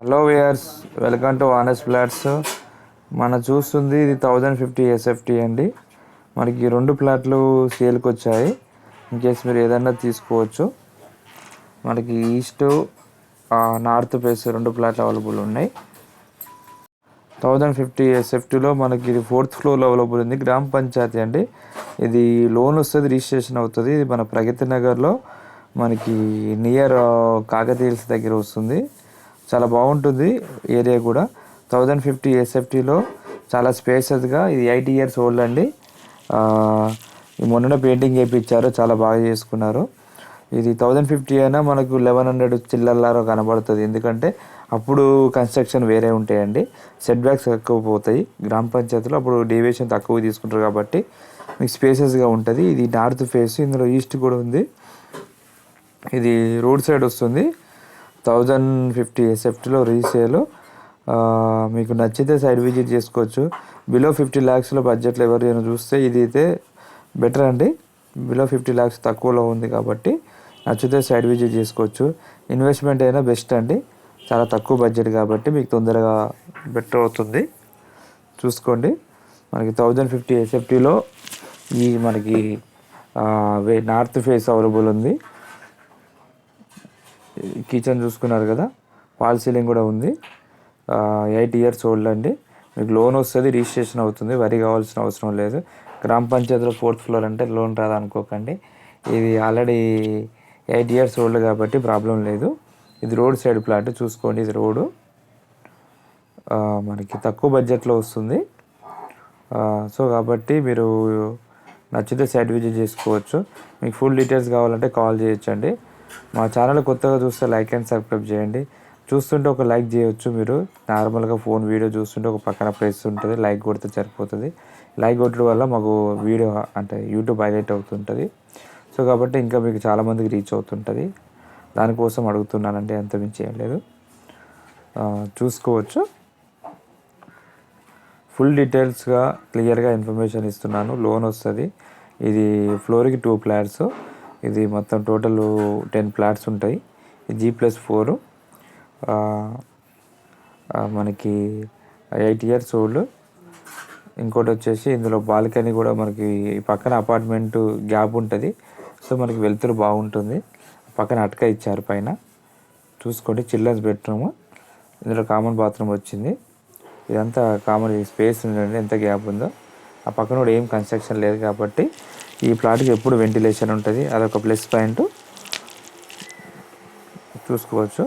Hello viewers, welcome to honest flats. మన చూస్తుంది ఇది 1050 ఎస్ఎఫ్టీ అండి. మనకి రెండు ప్లాట్లు సేల్కి వచ్చాయి. ఇన్కేస్ మీరు ఏదన్నా తీసుకోవచ్చు. మనకి ఈస్ట్ నార్త్ ఫేస్ రెండు ప్లాట్లు అవైలబుల్ ఉన్నాయి. 1050 ఎస్ఎఫ్టీలో మనకి ఇది 4th ఫ్లోర్లో అవైలబుల్ ఉంది. గ్రామ పంచాయతీ అండి. ఇది లోన్ వస్తుంది, రిజిస్ట్రేషన్ అవుతుంది. ఇది మన ప్రగతి నగర్లో మనకి నియర్ కాకతీయల్స్ దగ్గర వస్తుంది. చాలా బాగుంటుంది ఏరియా కూడా. 1050 ఎస్ఎఫ్టీలో చాలా స్పేసెస్గా, ఇది 8 years ఓల్డ్ అండి. మొన్ననే పెయింటింగ్ వేయించారు, చాలా బాగా చేసుకున్నారు. ఇది 1050 అయినా మనకు 1100 చిల్లర్లాగా కనబడుతుంది. ఎందుకంటే అప్పుడు కన్స్ట్రక్షన్ వేరే ఉంటాయండి, సెట్ బ్యాక్స్ ఎక్కువ పోతాయి. గ్రామ పంచాయతీలో అప్పుడు డీవియేషన్ తక్కువ తీసుకుంటారు కాబట్టి మీకు స్పేసెస్గా ఉంటుంది. ఇది నార్త్ ఫేస్, ఇందులో ఈస్ట్ కూడా ఉంది. ఇది రోడ్ సైడ్ వస్తుంది. 1050 ఎస్ఎఫ్టీలో రీసేల్. మీకు నచ్చితే సైడ్ విజిట్ చేసుకోవచ్చు. బిలో 50 lakhs బడ్జెట్లో ఎవరైనా చూస్తే ఇది అయితే బెటర్ అండి. బిలో 50 lakhs తక్కువలో ఉంది కాబట్టి నచ్చితే సైడ్ విజిట్ చేసుకోవచ్చు. ఇన్వెస్ట్మెంట్ అయినా బెస్ట్ అండి, చాలా తక్కువ బడ్జెట్ కాబట్టి మీకు తొందరగా బెటర్ అవుతుంది. చూసుకోండి. మనకి 1050 ఎస్ఎఫ్టీలో ఈ మనకి నార్త్ ఫేస్ అవైలబుల్ ఉంది. కిచెన్ చూసుకున్నారు కదా, ఫాల్ సీలింగ్ కూడా ఉంది. 8 years ఓల్డ్ అండి. మీకు లోన్ వస్తుంది, రిజిస్ట్రేషన్ అవుతుంది, వరి కావాల్సిన అవసరం లేదు. గ్రామ పంచాయతీలో 4th floor అంటే లోన్ రాదనుకోకండి. ఇది ఆల్రెడీ 8 years ఓల్డ్ కాబట్టి ప్రాబ్లం లేదు. ఇది రోడ్ సైడ్ ప్లాట్ చూసుకోండి. ఇది రోడ్డు మనకి తక్కువ బడ్జెట్లో వస్తుంది. సో కాబట్టి మీరు నచ్చితే సైట్ విజిట్ చేసుకోవచ్చు. మీకు ఫుల్ డీటెయిల్స్ కావాలంటే కాల్ చేయొచ్చండి. మా ఛానల్ కొత్తగా చూస్తే లైక్ అండ్ సబ్స్క్రైబ్ చేయండి. చూస్తుంటే ఒక లైక్ చేయొచ్చు. మీరు నార్మల్గా ఫోన్ వీడియో చూస్తుంటే ఒక పక్కన ప్రెస్ ఉంటుంది, లైక్ కొడితే సరిపోతుంది. లైక్ కొట్టడం వల్ల మాకు వీడియో అంటే యూట్యూబ్ హైలైట్ అవుతుంటుంది. సో కాబట్టి ఇంకా మీకు చాలామందికి రీచ్ అవుతుంటుంది. దానికోసం అడుగుతున్నానండి, అంత మించి ఏం లేదు. చూసుకోవచ్చు. ఫుల్ డీటెయిల్స్గా క్లియర్గా ఇన్ఫర్మేషన్ ఇస్తున్నాను. లోన్ వస్తుంది. ఇది ఫ్లోర్కి 2 flats. ఇది మొత్తం టోటల్ 10 flats ఉంటాయి. G+4. మనకి 8 years ఓల్డ్. ఇంకోటి వచ్చేసి ఇందులో బాల్కనీ కూడా మనకి పక్కన అపార్ట్మెంట్ గ్యాప్ ఉంటుంది. సో మనకి వెలుతురు బాగుంటుంది. పక్కన అటక ఇచ్చారు పైన. చూసుకోండి. చిల్డ్రన్స్ బెడ్రూమ్, ఇందులో కామన్ బాత్రూమ్ వచ్చింది. ఇదంతా కామన్ స్పేస్ ఉందండి, ఎంత గ్యాప్ ఉందో. ఆ పక్కన కూడా ఏం కన్స్ట్రక్షన్ లేదు కాబట్టి ఈ ప్లాట్కి ఎప్పుడు వెంటిలేషన్ ఉంటుంది. అదొక ప్లస్ పాయింట్. చూసుకోవచ్చు.